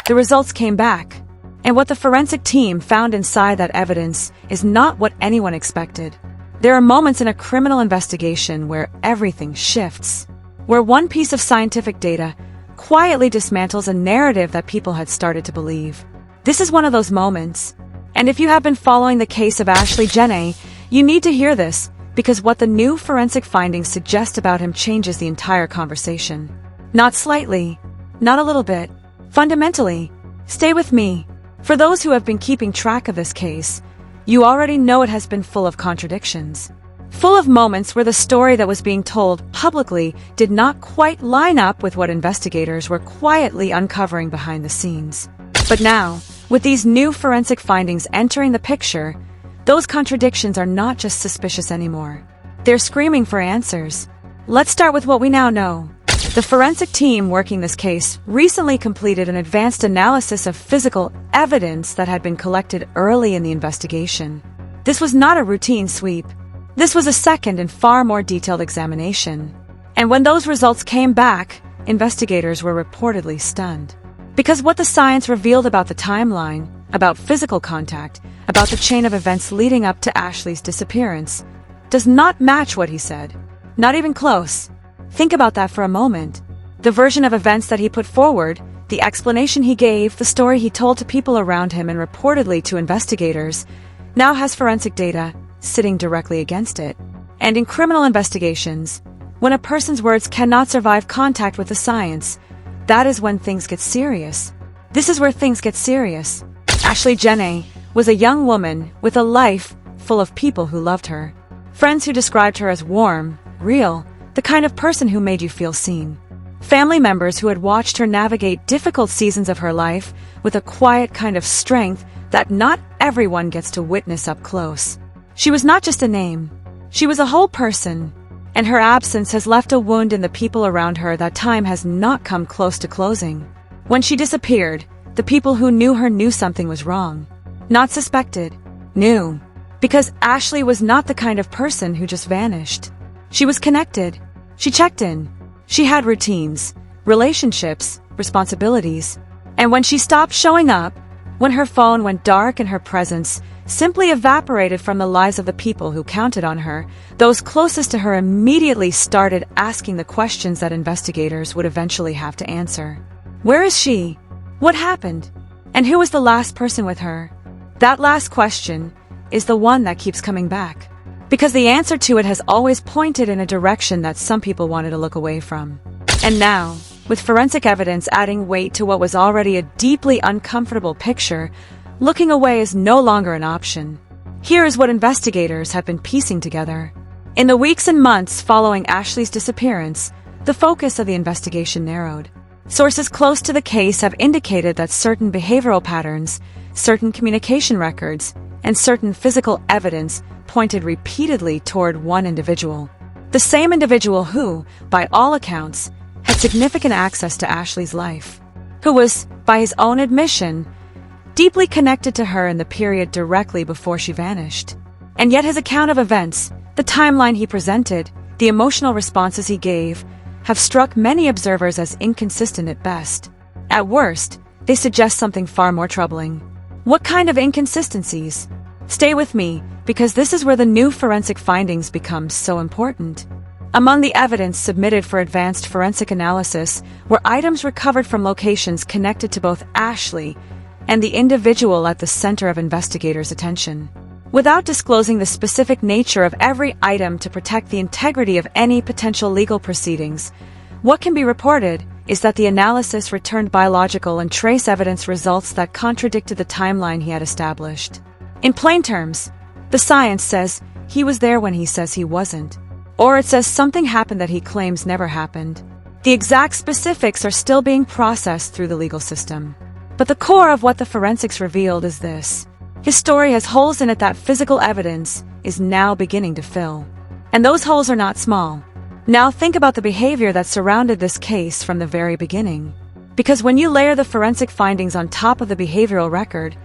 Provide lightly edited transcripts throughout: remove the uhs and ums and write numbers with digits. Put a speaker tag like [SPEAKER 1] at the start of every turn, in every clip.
[SPEAKER 1] The results came back, and what the forensic team found inside that evidence is not what anyone expected. There are moments in a criminal investigation where everything shifts, where one piece of scientific data quietly dismantles a narrative that people had started to believe. This is one of those moments, and if you have been following the case of Ashlee Jenae, you need to hear this, because what the new forensic findings suggest about him changes the entire conversation. Not slightly, not a little bit, fundamentally. Stay with me. For those who have been keeping track of this case, you already know it has been full of contradictions. Full of moments where the story that was being told publicly did not quite line up with what investigators were quietly uncovering behind the scenes. But now, with these new forensic findings entering the picture, those contradictions are not just suspicious anymore. They're screaming for answers. Let's start with what we now know. The forensic team working this case recently completed an advanced analysis of physical evidence that had been collected early in the investigation. This was not a routine sweep. This was a second and far more detailed examination. And when those results came back, investigators were reportedly stunned. Because what the science revealed about the timeline, about physical contact, about the chain of events leading up to Ashlee's disappearance, does not match what he said. Not even close. Think about that for a moment. The version of events that he put forward, the explanation he gave, the story he told to people around him and reportedly to investigators, now has forensic data sitting directly against it. And in criminal investigations, when a person's words cannot survive contact with the science, that is when things get serious. This is where things get serious. Ashlee Jenae was a young woman with a life full of people who loved her. Friends who described her as warm, real, the kind of person who made you feel seen. Family members who had watched her navigate difficult seasons of her life with a quiet kind of strength that not everyone gets to witness up close. She was not just a name. She was a whole person, and her absence has left a wound in the people around her that time has not come close to closing. When she disappeared, the people who knew her knew something was wrong. Not suspected, knew. Because Ashlee was not the kind of person who just vanished. She was connected. She checked in. She had routines, relationships, responsibilities. And when she stopped showing up, when her phone went dark and her presence simply evaporated from the lives of the people who counted on her, those closest to her immediately started asking the questions that investigators would eventually have to answer. Where is she? What happened? And who was the last person with her? That last question is the one that keeps coming back. Because the answer to it has always pointed in a direction that some people wanted to look away from. And now, with forensic evidence adding weight to what was already a deeply uncomfortable picture, looking away is no longer an option. Here is what investigators have been piecing together. In the weeks and months following Ashlee's disappearance, the focus of the investigation narrowed. Sources close to the case have indicated that certain behavioral patterns, certain communication records, and certain physical evidence pointed repeatedly toward one individual. The same individual who, by all accounts, had significant access to Ashlee's life. Who was, by his own admission, deeply connected to her in the period directly before she vanished. And yet his account of events, the timeline he presented, the emotional responses he gave, have struck many observers as inconsistent at best. At worst, they suggest something far more troubling. What kind of inconsistencies? Stay with me, because this is where the new forensic findings become so important. Among the evidence submitted for advanced forensic analysis were items recovered from locations connected to both Ashlee and the individual at the center of investigators' attention. Without disclosing the specific nature of every item to protect the integrity of any potential legal proceedings, what can be reported is that the analysis returned biological and trace evidence results that contradicted the timeline he had established. In plain terms, the science says he was there when he says he wasn't. Or it says something happened that he claims never happened. The exact specifics are still being processed through the legal system. But the core of what the forensics revealed is this. His story has holes in it that physical evidence is now beginning to fill. And those holes are not small. Now think about the behavior that surrounded this case from the very beginning. Because when you layer the forensic findings on top of the behavioral record,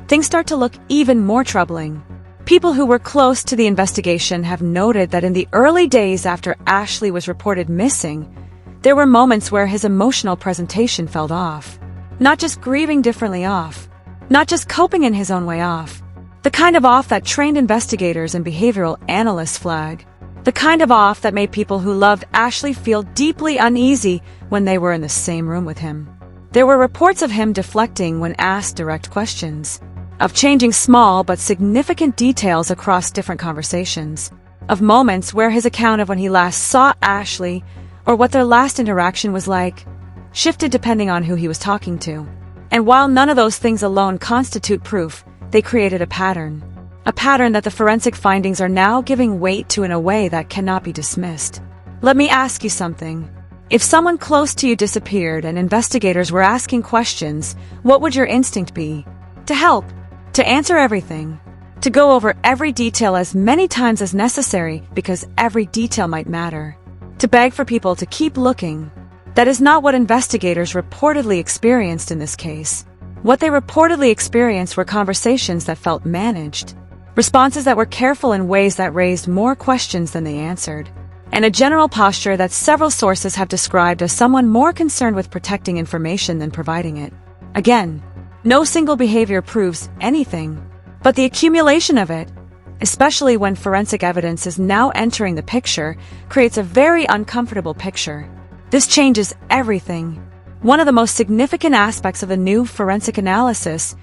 [SPEAKER 1] things start to look even more troubling. People who were close to the investigation have noted that in the early days after Ashlee was reported missing, there were moments where his emotional presentation fell off. Not just grieving differently off. Not just coping in his own way off. The kind of off that trained investigators and behavioral analysts flag. The kind of off that made people who loved Ashlee feel deeply uneasy when they were in the same room with him. There were reports of him deflecting when asked direct questions, of changing small but significant details across different conversations, of moments where his account of when he last saw Ashlee or what their last interaction was like shifted depending on who he was talking to. And while none of those things alone constitute proof, they created a pattern that the forensic findings are now giving weight to in a way that cannot be dismissed. Let me ask you something. If someone close to you disappeared and investigators were asking questions, what would your instinct be? To help, to answer everything, to go over every detail as many times as necessary because every detail might matter, to beg for people to keep looking. That is not what investigators reportedly experienced in this case. What they reportedly experienced were conversations that felt managed, responses that were careful in ways that raised more questions than they answered, and a general posture that several sources have described as someone more concerned with protecting information than providing it. Again, no single behavior proves anything, but the accumulation of it, especially when forensic evidence is now entering the picture, creates a very uncomfortable picture. This changes everything. One of the most significant aspects of the new forensic analysis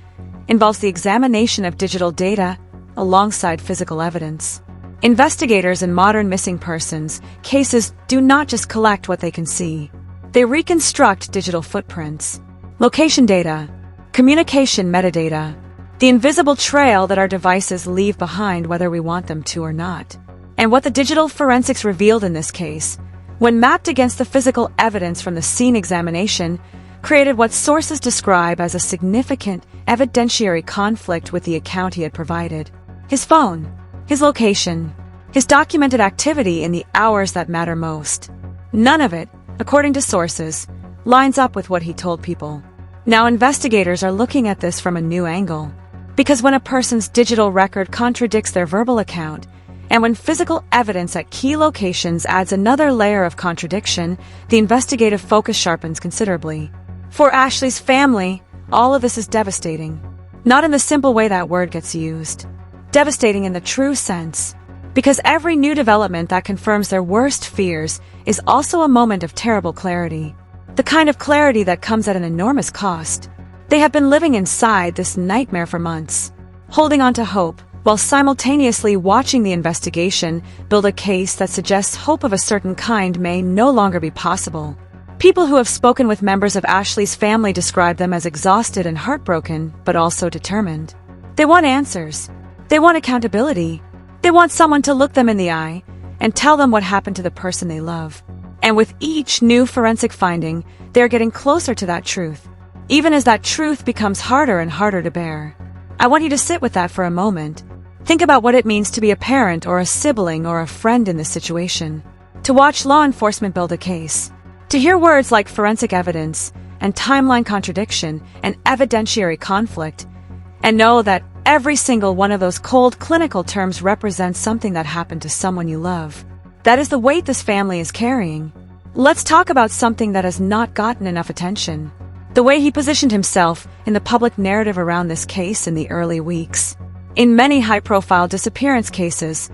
[SPEAKER 1] involves the examination of digital data alongside physical evidence. Investigators in modern missing persons cases do not just collect what they can see. They reconstruct digital footprints, location data, communication metadata, the invisible trail that our devices leave behind whether we want them to or not. And what the digital forensics revealed in this case, when mapped against the physical evidence from the scene examination, created what sources describe as a significant evidentiary conflict with the account he had provided. His phone, his location, his documented activity in the hours that matter most. None of it, according to sources, lines up with what he told people. Now investigators are looking at this from a new angle. Because when a person's digital record contradicts their verbal account, and when physical evidence at key locations adds another layer of contradiction, the investigative focus sharpens considerably. For Ashlee's family, all of this is devastating. Not in the simple way that word gets used. Devastating in the true sense. Because every new development that confirms their worst fears is also a moment of terrible clarity. The kind of clarity that comes at an enormous cost. They have been living inside this nightmare for months, holding on to hope, while simultaneously watching the investigation build a case that suggests hope of a certain kind may no longer be possible. People who have spoken with members of Ashlee's family describe them as exhausted and heartbroken, but also determined. They want answers. They want accountability. They want someone to look them in the eye and tell them what happened to the person they love. And with each new forensic finding, they are getting closer to that truth, even as that truth becomes harder and harder to bear. I want you to sit with that for a moment. Think about what it means to be a parent or a sibling or a friend in this situation. To watch law enforcement build a case. To hear words like forensic evidence and timeline contradiction and evidentiary conflict, and know that every single one of those cold clinical terms represents something that happened to someone you love. That is the weight this family is carrying. Let's talk about something that has not gotten enough attention. The way he positioned himself in the public narrative around this case in the early weeks. In many high-profile disappearance cases,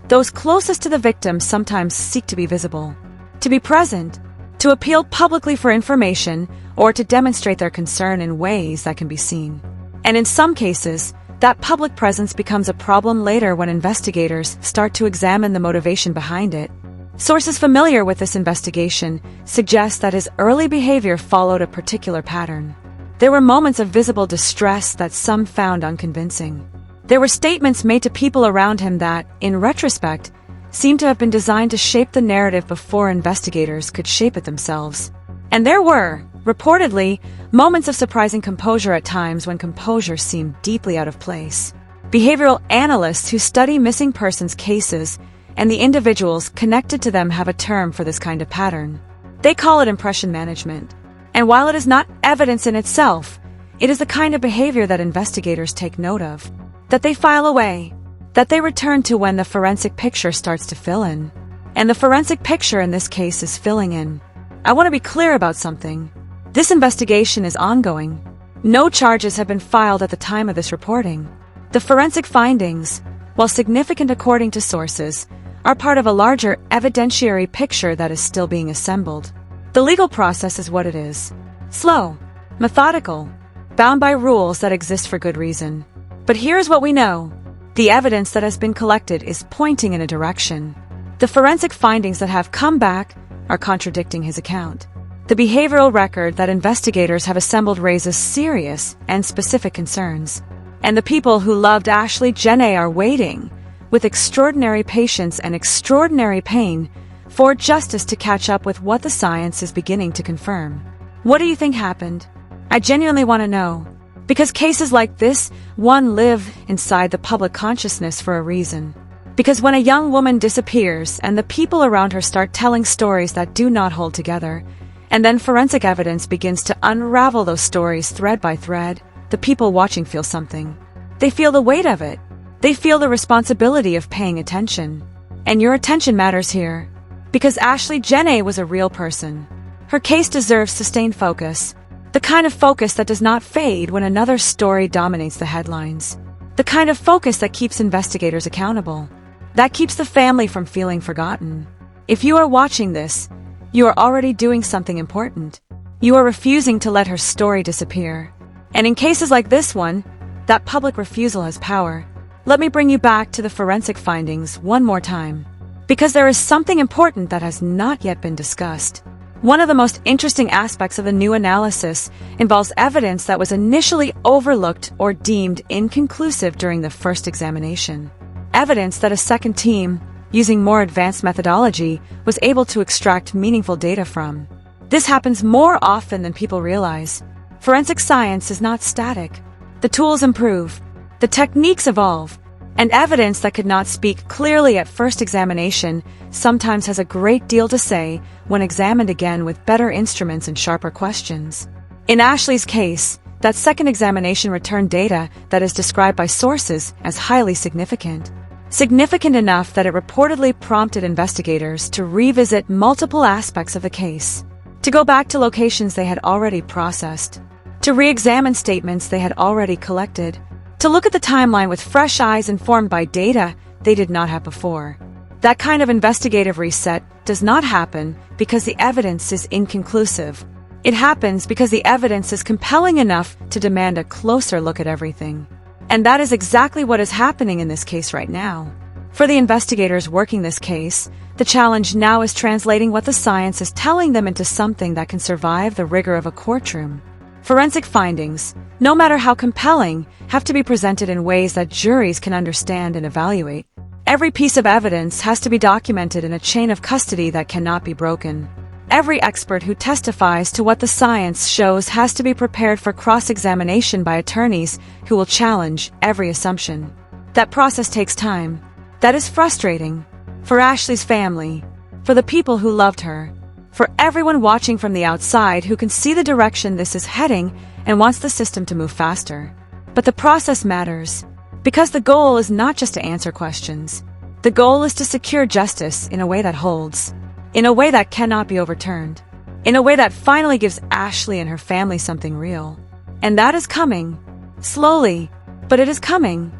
[SPEAKER 1] those closest to the victim sometimes seek to be visible, to be present, to appeal publicly for information, or to demonstrate their concern in ways that can be seen. And in some cases, that public presence becomes a problem later when investigators start to examine the motivation behind it. Sources familiar with this investigation suggest that his early behavior followed a particular pattern. There were moments of visible distress that some found unconvincing. There were statements made to people around him that, in retrospect, seemed to have been designed to shape the narrative before investigators could shape it themselves. And there were, reportedly, moments of surprising composure at times when composure seemed deeply out of place. Behavioral analysts who study missing persons cases and the individuals connected to them have a term for this kind of pattern. They call it impression management. And while it is not evidence in itself, it is the kind of behavior that investigators take note of, that they file away, that they return to when the forensic picture starts to fill in. And the forensic picture in this case is filling in. I want to be clear about something. This investigation is ongoing. No charges have been filed at the time of this reporting. The forensic findings, while significant according to sources, are part of a larger evidentiary picture that is still being assembled. The legal process is what it is. Slow, methodical, bound by rules that exist for good reason. But here's what we know. The evidence that has been collected is pointing in a direction. The forensic findings that have come back are contradicting his account. The behavioral record that investigators have assembled raises serious and specific concerns. And the people who loved Ashlee Jenae are waiting, with extraordinary patience and extraordinary pain, for justice to catch up with what the science is beginning to confirm. What do you think happened? I genuinely want to know. Because cases like this, one, live inside the public consciousness for a reason. Because when a young woman disappears and the people around her start telling stories that do not hold together, and then forensic evidence begins to unravel those stories thread by thread, the people watching feel something. They feel the weight of it. They feel the responsibility of paying attention. And your attention matters here. Because Ashlee Jenae was a real person. Her case deserves sustained focus. The kind of focus that does not fade when another story dominates the headlines. The kind of focus that keeps investigators accountable. That keeps the family from feeling forgotten. If you are watching this, you are already doing something important. You are refusing to let her story disappear. And in cases like this one, that public refusal has power. Let me bring you back to the forensic findings one more time. Because there is something important that has not yet been discussed. One of the most interesting aspects of the new analysis involves evidence that was initially overlooked or deemed inconclusive during the first examination. Evidence that a second team, using more advanced methodology, was able to extract meaningful data from. This happens more often than people realize. Forensic science is not static. The tools improve, the techniques evolve, and evidence that could not speak clearly at first examination sometimes has a great deal to say when examined again with better instruments and sharper questions. In Ashlee's case, that second examination returned data that is described by sources as highly significant. Significant enough that it reportedly prompted investigators to revisit multiple aspects of the case, to go back to locations they had already processed, to re-examine statements they had already collected, to look at the timeline with fresh eyes informed by data they did not have before. That kind of investigative reset does not happen because the evidence is inconclusive. It happens because the evidence is compelling enough to demand a closer look at everything. And that is exactly what is happening in this case right now. For the investigators working this case, the challenge now is translating what the science is telling them into something that can survive the rigor of a courtroom. Forensic findings, no matter how compelling, have to be presented in ways that juries can understand and evaluate. Every piece of evidence has to be documented in a chain of custody that cannot be broken. Every expert who testifies to what the science shows has to be prepared for cross-examination by attorneys who will challenge every assumption. That process takes time. That is frustrating. For Ashlee's family. For the people who loved her. For everyone watching from the outside who can see the direction this is heading and wants the system to move faster. But the process matters. Because the goal is not just to answer questions. The goal is to secure justice in a way that holds. In a way that cannot be overturned. In a way that finally gives Ashlee and her family something real. And that is coming. Slowly. But it is coming.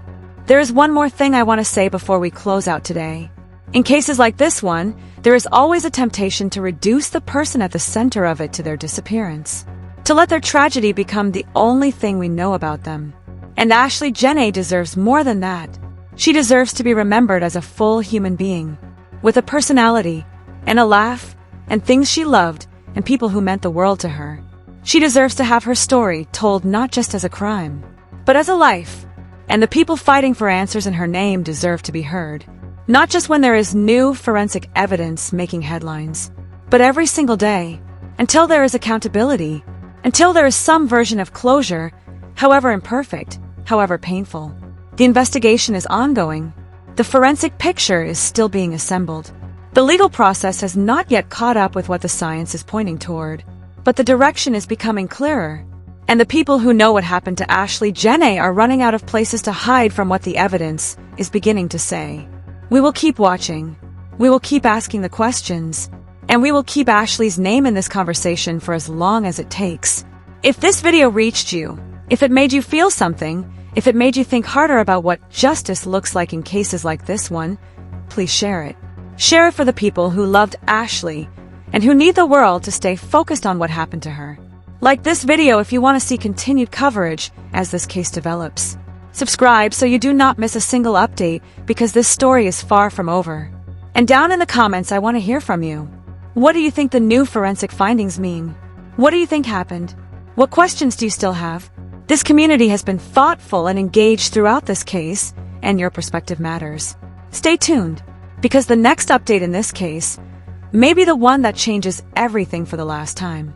[SPEAKER 1] There is one more thing I want to say before we close out today. In cases like this one, there is always a temptation to reduce the person at the center of it to their disappearance. To let their tragedy become the only thing we know about them. And Ashlee Jenae deserves more than that. She deserves to be remembered as a full human being. With a personality, and a laugh, and things she loved, and people who meant the world to her. She deserves to have her story told not just as a crime, but as a life. And the people fighting for answers in her name deserve to be heard. Not just when there is new forensic evidence making headlines, but every single day, until there is accountability, until there is some version of closure, however imperfect, however painful. The investigation is ongoing. The forensic picture is still being assembled. The legal process has not yet caught up with what the science is pointing toward, but the direction is becoming clearer. And the people who know what happened to Ashlee Jenae are running out of places to hide from what the evidence is beginning to say. We will keep watching. We will keep asking the questions. And we will keep Ashlee's name in this conversation for as long as it takes. If this video reached you, if it made you feel something, if it made you think harder about what justice looks like in cases like this one, please share it. Share it for the people who loved Ashlee and who need the world to stay focused on what happened to her. Like this video if you want to see continued coverage as this case develops. Subscribe so you do not miss a single update because this story is far from over. And down in the comments, I want to hear from you. What do you think the new forensic findings mean? What do you think happened? What questions do you still have? This community has been thoughtful and engaged throughout this case, and your perspective matters. Stay tuned, because the next update in this case may be the one that changes everything for the last time.